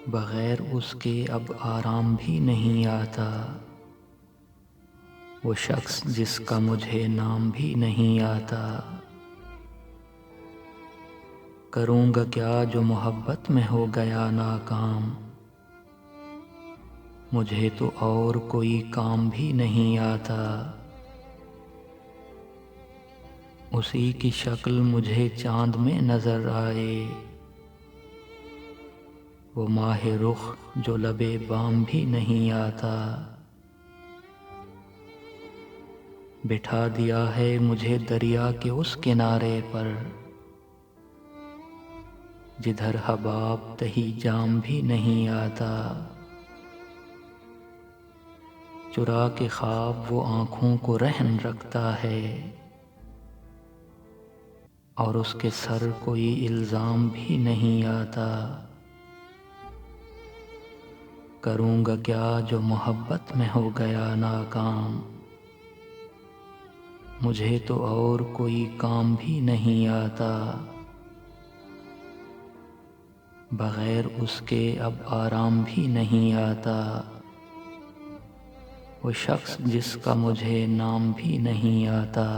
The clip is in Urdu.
بغیر اس کے اب آرام بھی نہیں آتا، وہ شخص جس کا مجھے نام بھی نہیں آتا۔ کروں گا کیا جو محبت میں ہو گیا ناکام، مجھے تو اور کوئی کام بھی نہیں آتا۔ اسی کی شکل مجھے چاند میں نظر آئے، وہ ماہ رخ جو لبے بام بھی نہیں آتا۔ بٹھا دیا ہے مجھے دریا کے اس کنارے پر، جدھر حباب تہی جام بھی نہیں آتا۔ چرا کے خواب وہ آنکھوں کو رہن رکھتا ہے، اور اس کے سر کوئی الزام بھی نہیں آتا۔ کروں گا کیا جو محبت میں ہو گیا ناکام، مجھے تو اور کوئی کام بھی نہیں آتا۔ بغیر اس کے اب آرام بھی نہیں آتا، وہ شخص جس کا مجھے نام بھی نہیں آتا۔